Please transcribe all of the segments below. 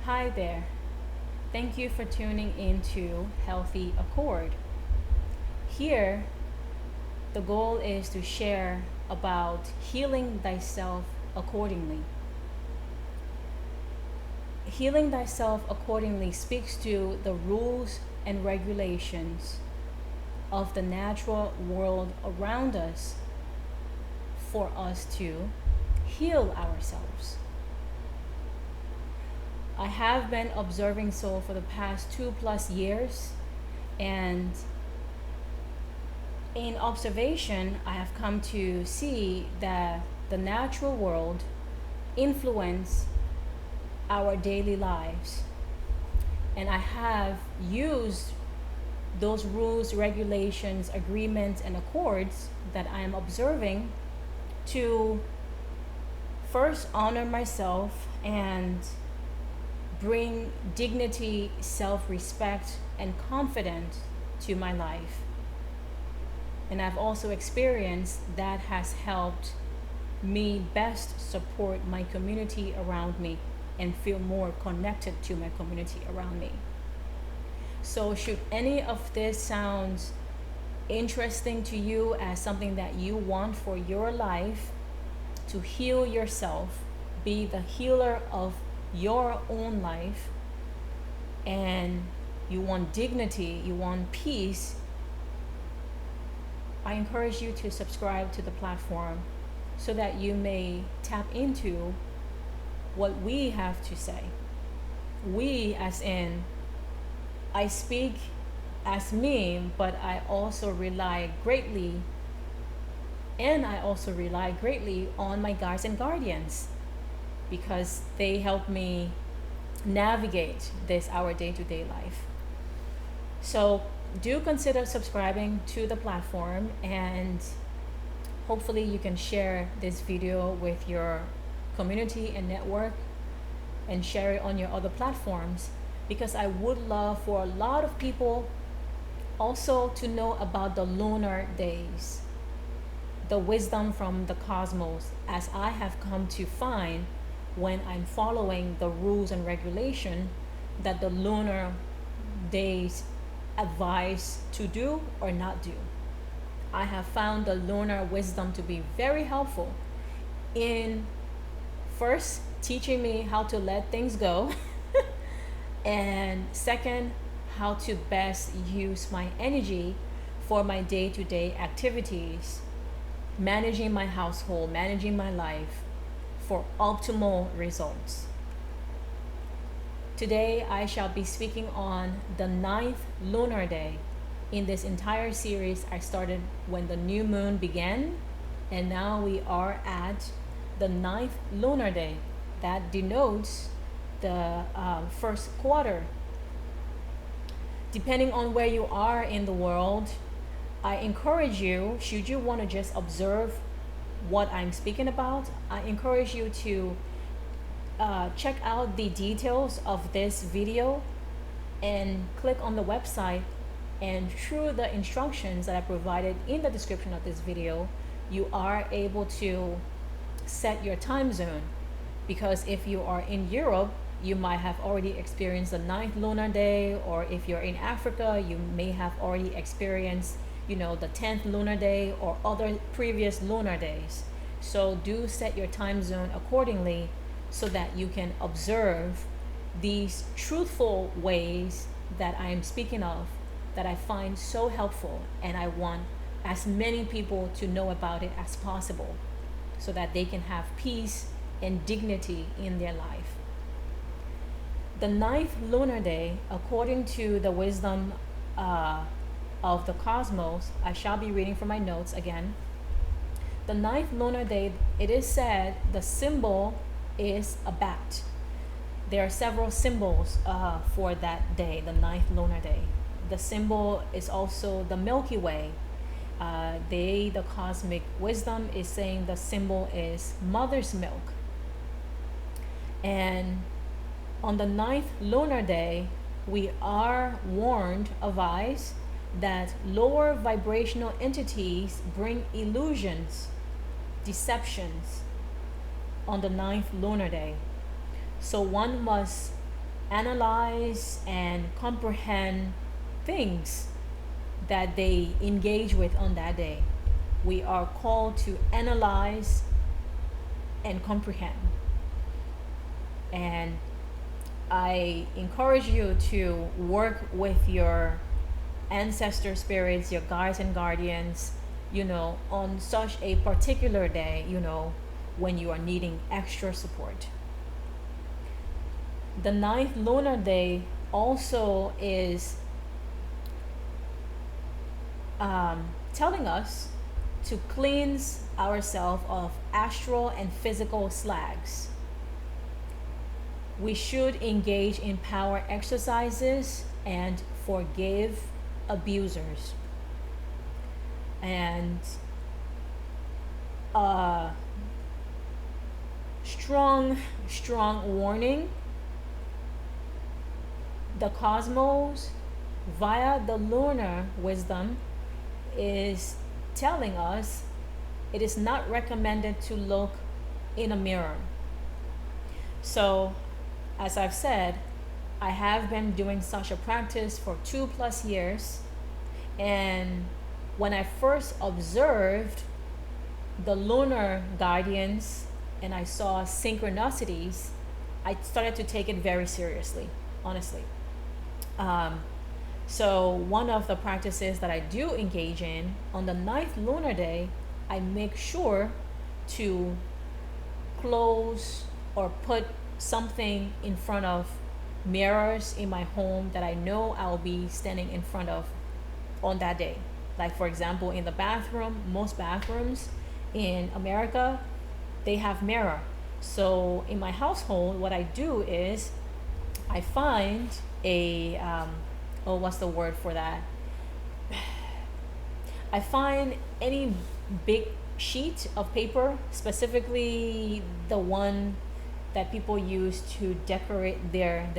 Hi there. Thank you for tuning into Healthy Accord. Here, the goal is to share about healing thyself accordingly. Healing thyself accordingly speaks to the rules and regulations of the natural world around us for us to heal ourselves. I have been observing soul for the past 2+ years, and in observation, I have come to see that the natural world influence our daily lives. And I have used those rules, regulations, agreements, and accords that I am observing to first honor myself and bring dignity, self-respect, and confidence to my life. And I've also experienced that has helped me best support my community around me and feel more connected to my community around me. So should any of this sounds interesting to you as something that you want for your life to heal yourself, be the healer of your own life, and you want dignity, you want peace, I encourage you to subscribe to the platform so that you may tap into what we have to say. We, as in, I speak as me, but I also rely greatly on my guides and guardians, because they help me navigate this our day-to-day life. So do consider subscribing to the platform, and hopefully you can share this video with your community and network and share it on your other platforms, because I would love for a lot of people also to know about the lunar days, the wisdom from the cosmos, as I have come to find when I'm following the rules and regulation that the lunar days advise to do or not do. I have found the lunar wisdom to be very helpful in first teaching me how to let things go, and second, how to best use my energy for my day-to-day activities, managing my household, managing my life for optimal results. Today, I shall be speaking on the 9th lunar day. In this entire series, I started when the new moon began, and now we are at the 9th lunar day. That denotes the first quarter. Depending on where you are in the world, I encourage you, should you want to just observe what I'm speaking about, I encourage you to check out the details of this video and click on the website, and through the instructions that I provided in the description of this video, you are able to set your time zone. Because if you are in Europe, you might have already experienced the 9th lunar day, or if you're in Africa, you may have already experienced the 10th lunar day or other previous lunar days. So do set your time zone accordingly so that you can observe these truthful ways that I am speaking of, that I find so helpful, and I want as many people to know about it as possible so that they can have peace and dignity in their life. The 9th lunar day, according to the wisdom of the cosmos, I shall be reading from my notes again. The 9th lunar day, it is said the symbol is a bat. There are several symbols for that day, the 9th lunar day. The symbol is also the Milky Way. The cosmic wisdom is saying the symbol is mother's milk. And on the 9th lunar day, we are warned, advised, that lower vibrational entities bring illusions, deceptions on the 9th lunar day. So one must analyze and comprehend things that they engage with on that day. We are called to analyze and comprehend. And I encourage you to work with your ancestor spirits, your guides and guardians, on such a particular day, when you are needing extra support. The ninth lunar day also is telling us to cleanse ourselves of astral and physical slags. We should engage in power exercises and forgive abusers. And strong warning: the cosmos, via the lunar wisdom, is telling us it is not recommended to look in a mirror. So, as I've said, I have been doing such a practice for 2+ years, and when I first observed the lunar guardians and I saw synchronicities, I started to take it very seriously, honestly. So one of the practices that I do engage in on the ninth lunar day, I make sure to close or put something in front of mirrors in my home that I know I'll be standing in front of on that day. Like, for example, in the bathroom, most bathrooms in America, they have mirror. So in my household, what I do is I find a what's the word for that? I find any big sheet of paper, specifically the one that people use to decorate their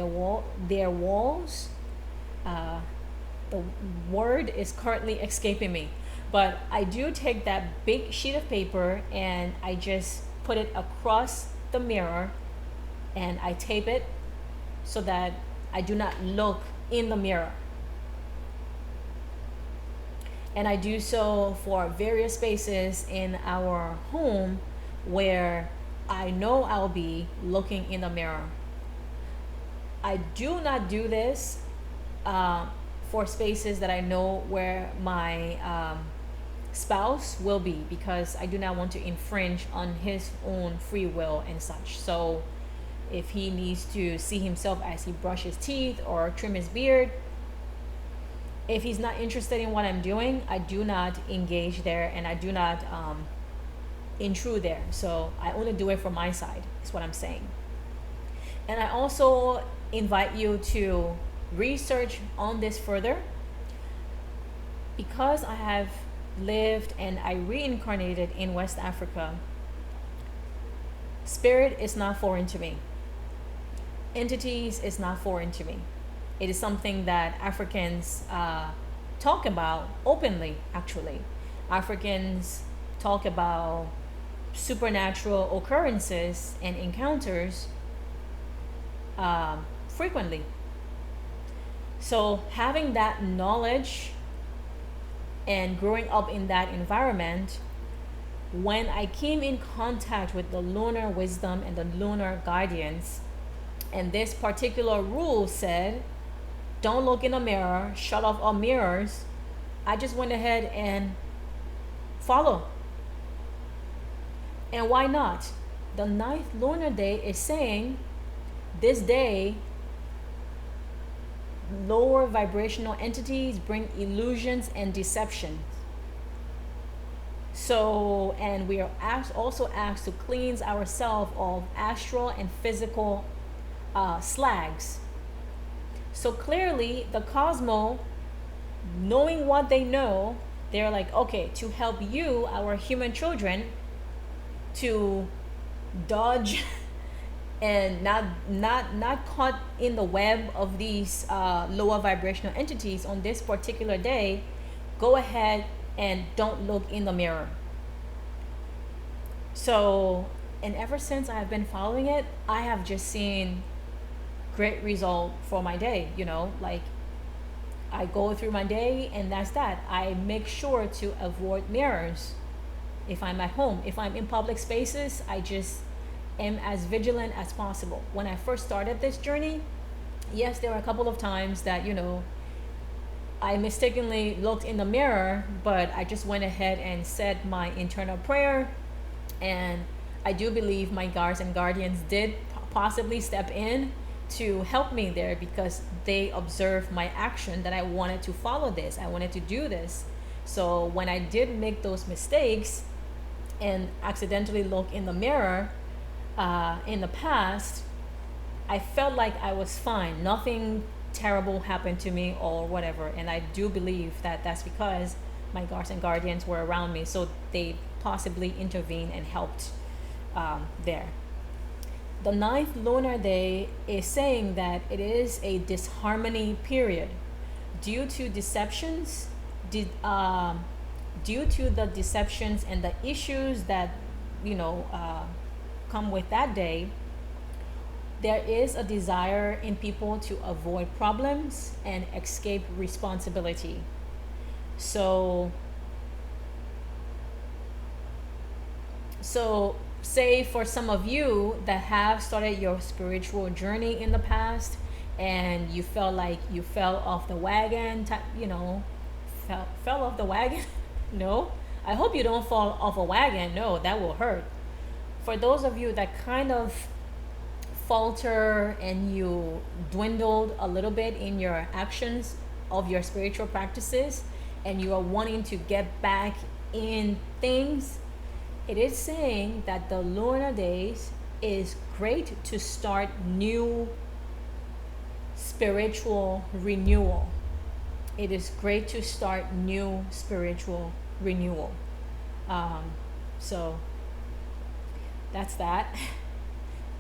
walls. The word is currently escaping me, but I do take that big sheet of paper and I just put it across the mirror and I tape it so that I do not look in the mirror. And I do so for various spaces in our home where I know I'll be looking in the mirror. I do not do this for spaces that I know where my spouse will be, because I do not want to infringe on his own free will and such. So if he needs to see himself as he brushes teeth or trim his beard, if he's not interested in what I'm doing, I do not engage there and I do not intrude there. So I only do it from my side, is what I'm saying. And I also invite you to research on this further, because I have lived and I reincarnated in West Africa. Spirit is not foreign to me. Entities is not foreign to me. It is something that Africans talk about openly, actually. Africans talk about supernatural occurrences and encounters frequently. So having that knowledge and growing up in that environment, when I came in contact with the lunar wisdom and the lunar guardians, and this particular rule said, don't look in a mirror, shut off all mirrors, I just went ahead and follow. And why not? The ninth lunar day is saying this day, lower vibrational entities bring illusions and deception. So, and we are also asked to cleanse ourselves of astral and physical slags. So clearly, the cosmos, knowing what they know, they're like, okay, to help you, our human children, to dodge and not caught in the web of these lower vibrational entities on this particular day, go ahead and don't look in the mirror. So, and ever since I have been following it, I have just seen great result for my day, like I go through my day and that's that. I make sure to avoid mirrors if I'm at home. If I'm in public spaces, I just am as vigilant as possible. When I first started this journey, yes, there were a couple of times that, I mistakenly looked in the mirror, but I just went ahead and said my internal prayer. And I do believe my guards and guardians did possibly step in to help me there, because they observed my action that I wanted to follow this. I wanted to do this. So when I did make those mistakes and accidentally look in the mirror in the past, I felt like I was fine. Nothing terrible happened to me or whatever. And I do believe that that's because my guards and guardians were around me. So they possibly intervened and helped there. The ninth lunar day is saying that it is a disharmony period due to deceptions, due to the deceptions and the issues that come with that day. There is a desire in people to avoid problems and escape responsibility. So say for some of you that have started your spiritual journey in the past and you felt like you fell off the wagon, fell off the wagon. No, I hope you don't fall off a wagon. No, that will hurt. For those of you that kind of falter and you dwindled a little bit in your actions of your spiritual practices and you are wanting to get back in things, it is saying that the lunar days is great to start new spiritual renewal. It is great to start new spiritual renewal. So that's that.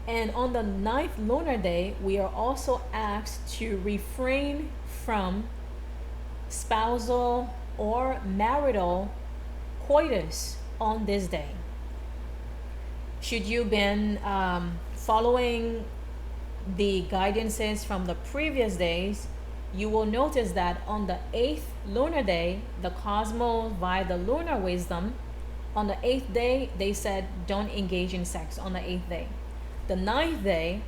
And on the ninth lunar day, we are also asked to refrain from spousal or marital coitus on this day. Should you been following the guidances from the previous days, you will notice that on the 8th lunar day, the cosmos via the lunar wisdom, on the 8th day, they said don't engage in sex on the 8th day. The 9th day,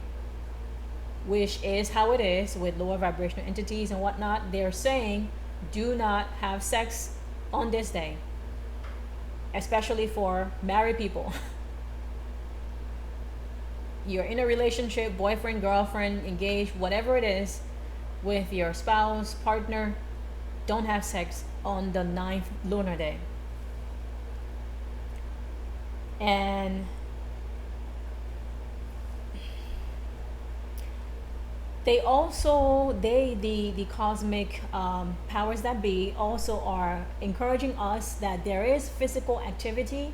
which is how it is with lower vibrational entities and whatnot, they're saying do not have sex on this day, especially for married people. You're in a relationship, boyfriend, girlfriend, engaged, whatever it is, with your spouse, partner, don't have sex on the 9th lunar day. And they also, the cosmic powers that be also are encouraging us that there is physical activity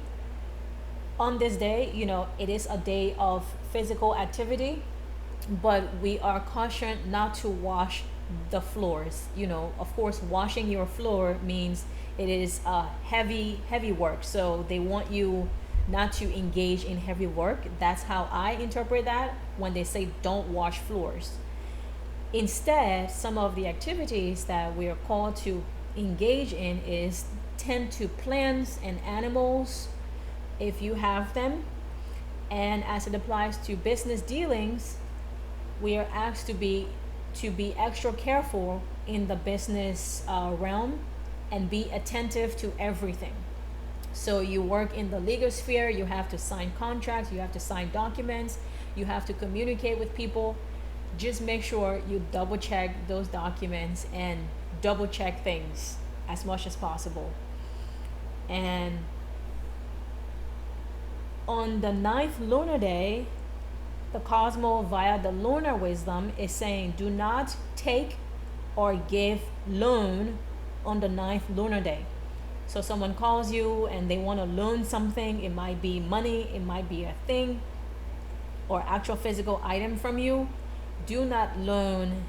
on this day. It is a day of physical activity, but we are cautioned not to wash the floors. Of course, washing your floor means it is heavy work. So they want you not to engage in heavy work. That's how I interpret that when they say don't wash floors. Instead, some of the activities that we are called to engage in is tend to plants and animals if you have them. And as it applies to business dealings, we are asked to be extra careful in the business realm and be attentive to everything. So you work in the legal sphere, you have to sign contracts, you have to sign documents, you have to communicate with people. Just make sure you double check those documents and double check things as much as possible. And on the 9th lunar day, the cosmos via the lunar wisdom is saying do not take or give loan on the 9th lunar day. So someone calls you and they want to loan something. It might be money, it might be a thing or actual physical item from you. Do not loan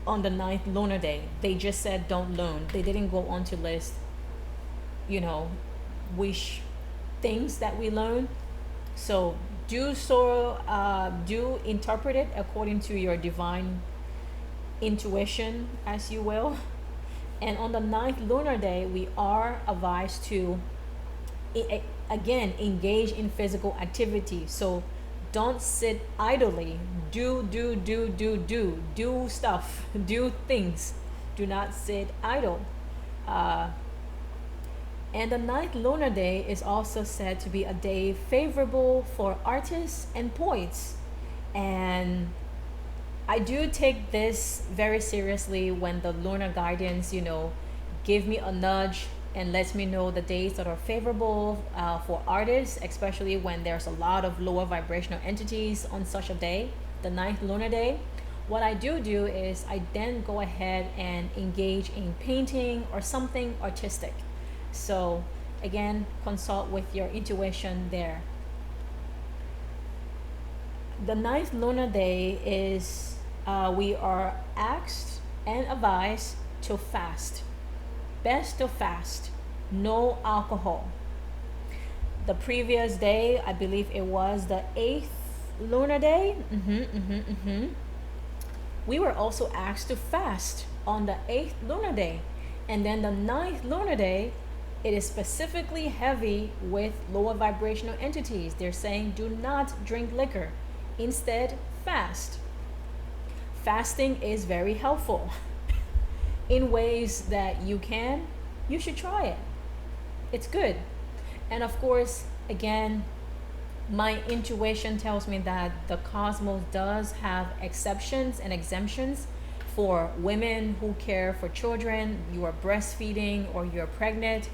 on the 9th lunar day. They just said don't loan. They didn't go on to list, wish things that we loan. So do interpret it according to your divine intuition, as you will. And on the ninth lunar day, we are advised to again engage in physical activity. So don't sit idly. Do stuff. Do things. Do not sit idle. Uh, and the ninth lunar day is also said to be a day favorable for artists and poets. And I do take this very seriously when the lunar guidance, give me a nudge and lets me know the days that are favorable for artists, especially when there's a lot of lower vibrational entities on such a day, the ninth lunar day. What I do is I then go ahead and engage in painting or something artistic. So again, consult with your intuition there. The ninth lunar day is we are asked and advised to fast. Best to fast, no alcohol. The previous day, I believe it was the 8th lunar day. We were also asked to fast on the 8th lunar day. And then the ninth lunar day, it is specifically heavy with lower vibrational entities. They're saying do not drink liquor. Instead, fast. Fasting is very helpful in ways that you should try it. It's good. And of course, again, my intuition tells me that the cosmos does have exceptions and exemptions for women who care for children, you are breastfeeding or you're pregnant,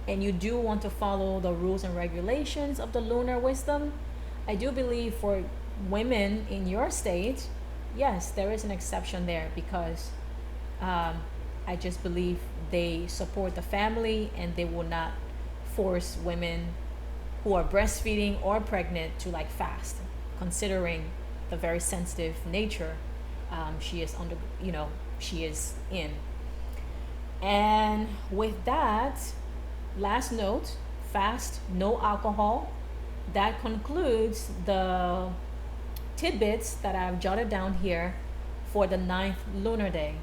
and you do want to follow the rules and regulations of the lunar wisdom. I do believe for women in your state, yes, there is an exception there because I just believe they support the family and they will not force women who are breastfeeding or pregnant to fast, considering the very sensitive nature she is she is in. And with that, last note, fast, no alcohol. That concludes the tidbits that I've jotted down here for the ninth lunar day.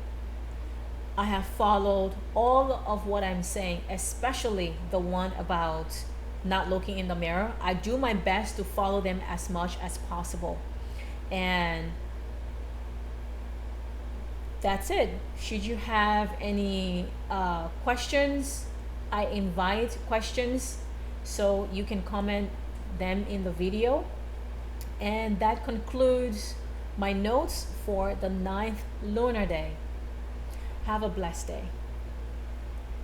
I have followed all of what I'm saying, especially the one about not looking in the mirror. I do my best to follow them as much as possible. And that's it. Should you have any questions, I invite questions so you can comment them in the video. And that concludes my notes for the ninth lunar day. Have a blessed day.